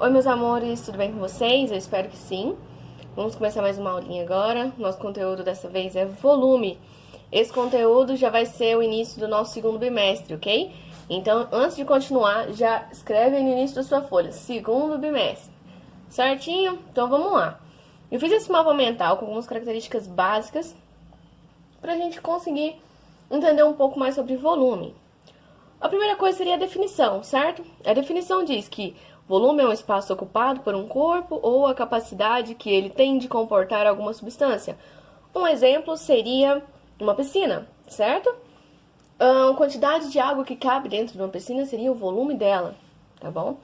Oi, meus amores, tudo bem com vocês? Eu espero que sim. Vamos começar mais uma aulinha agora. Nosso conteúdo dessa vez é volume. Esse conteúdo já vai ser o início do nosso segundo bimestre, ok? Então, antes de continuar, já escreve aí no início da sua folha, segundo bimestre. Certinho? Então, vamos lá. Eu fiz esse mapa mental com algumas características básicas pra gente conseguir entender um pouco mais sobre volume. A primeira coisa seria a definição, certo? A definição diz que volume é um espaço ocupado por um corpo ou a capacidade que ele tem de comportar alguma substância. Um exemplo seria uma piscina, certo? A quantidade de água que cabe dentro de uma piscina seria o volume dela, tá bom?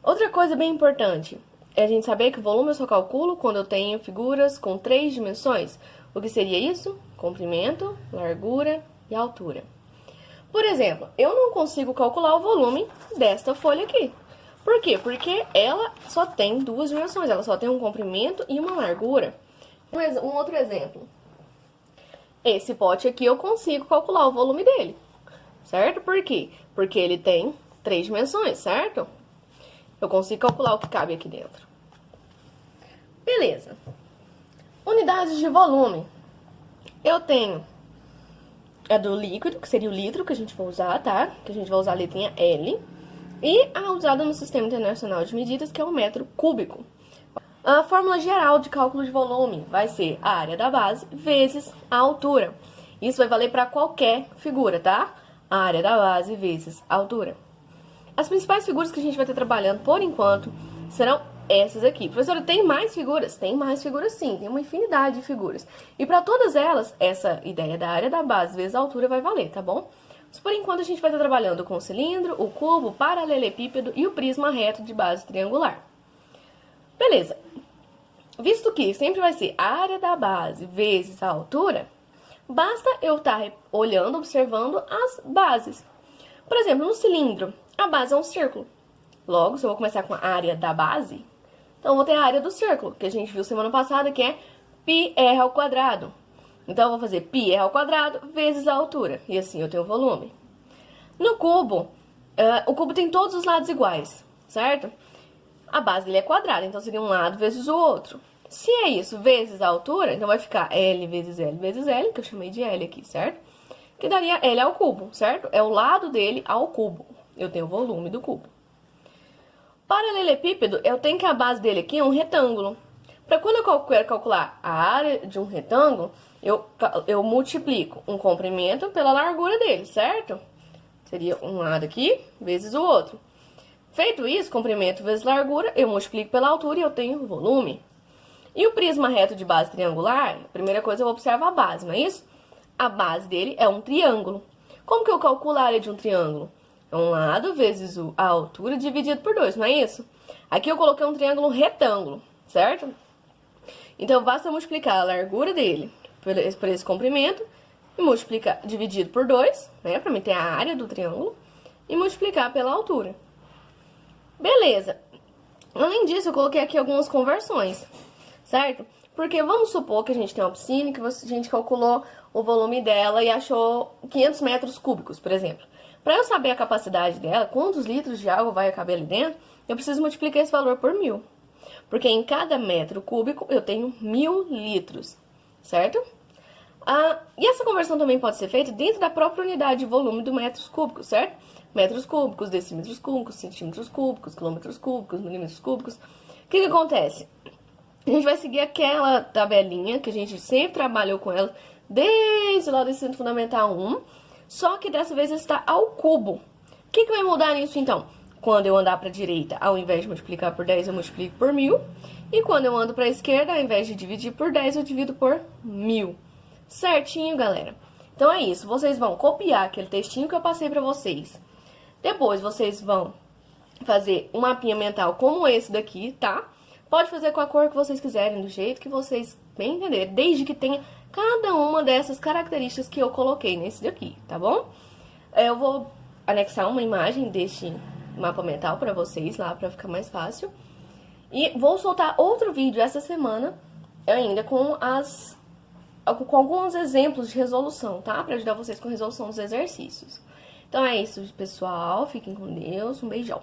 Outra coisa bem importante é a gente saber que o volume eu só calculo quando eu tenho figuras com 3 dimensões. O que seria isso? Comprimento, largura e altura. Por exemplo, eu não consigo calcular o volume desta folha aqui. Por quê? Porque ela só tem 2 dimensões, ela só tem um comprimento e uma largura. Um outro exemplo. Esse pote aqui eu consigo calcular o volume dele, certo? Por quê? Porque ele tem 3 dimensões, certo? Eu consigo calcular o que cabe aqui dentro. Beleza. Unidades de volume. Eu tenho a do líquido, que seria o litro que a gente vai usar, tá? Que a gente vai usar a letrinha L. E a usada no Sistema Internacional de Medidas, que é o metro cúbico. A fórmula geral de cálculo de volume vai ser a área da base vezes a altura. Isso vai valer para qualquer figura, tá? A área da base vezes a altura. As principais figuras que a gente vai estar trabalhando por enquanto serão essas aqui. Professora, tem mais figuras? Tem mais figuras sim, tem uma infinidade de figuras. E para todas elas, essa ideia da área da base vezes a altura vai valer, tá bom? Mas por enquanto a gente vai estar trabalhando com o cilindro, o cubo, o paralelepípedo e o prisma reto de base triangular. Beleza. Visto que sempre vai ser a área da base vezes a altura, basta eu estar olhando, observando as bases. Por exemplo, no cilindro, a base é um círculo. Logo, se eu vou começar com a área da base, então eu vou ter a área do círculo, que a gente viu semana passada, que é πr ao quadrado. Então, eu vou fazer πr ao quadrado vezes a altura, e assim eu tenho o volume. No cubo, o cubo tem todos os lados iguais, certo? A base dele é quadrada, então seria um lado vezes o outro. Se é isso vezes a altura, então vai ficar L vezes L vezes L, que eu chamei de L aqui, certo? Que daria L ao cubo, certo? É o lado dele ao cubo. Eu tenho o volume do cubo. Paralelepípedo, eu tenho que a base dele aqui é um retângulo. Para quando eu quero calcular a área de um retângulo, eu multiplico um comprimento pela largura dele, certo? Seria um lado aqui vezes o outro. Feito isso, comprimento vezes largura, eu multiplico pela altura e eu tenho volume. E o prisma reto de base triangular, a primeira coisa eu vou observar a base, não é isso? A base dele é um triângulo. Como que eu calculo a área de um triângulo? É um lado vezes a altura dividido por 2, não é isso? Aqui eu coloquei um triângulo retângulo, certo? Então, basta multiplicar a largura dele por esse comprimento e multiplicar dividido por 2, né? Pra mim ter a área do triângulo e multiplicar pela altura. Beleza. Além disso, eu coloquei aqui algumas conversões, certo? Porque vamos supor que a gente tem uma piscina e que a gente calculou o volume dela e achou 500 metros cúbicos, por exemplo. Para eu saber a capacidade dela, quantos litros de água vai caber ali dentro, eu preciso multiplicar esse valor por 1000. Porque em cada metro cúbico eu tenho 1000 litros, certo? E essa conversão também pode ser feita dentro da própria unidade de volume do metros cúbicos, certo? Metros cúbicos, decímetros cúbicos, centímetros cúbicos, quilômetros cúbicos, milímetros cúbicos. O que acontece? A gente vai seguir aquela tabelinha que a gente sempre trabalhou com ela desde lá do ensino fundamental 1, só que dessa vez está ao cubo. O que vai mudar nisso então? Quando eu andar para a direita, ao invés de multiplicar por 10, eu multiplico por 1000. E quando eu ando para a esquerda, ao invés de dividir por 10, eu divido por 1000. Certinho, galera? Então é isso. Vocês vão copiar aquele textinho que eu passei para vocês. Depois vocês vão fazer um mapinha mental como esse daqui, tá? Pode fazer com a cor que vocês quiserem, do jeito que vocês bem entenderem, desde que tenha cada uma dessas características que eu coloquei nesse daqui, tá bom? Eu vou anexar uma imagem deste mapa mental para vocês lá, para ficar mais fácil. E vou soltar outro vídeo essa semana, ainda com alguns exemplos de resolução, tá? Para ajudar vocês com a resolução dos exercícios. Então é isso, pessoal. Fiquem com Deus. Um beijão.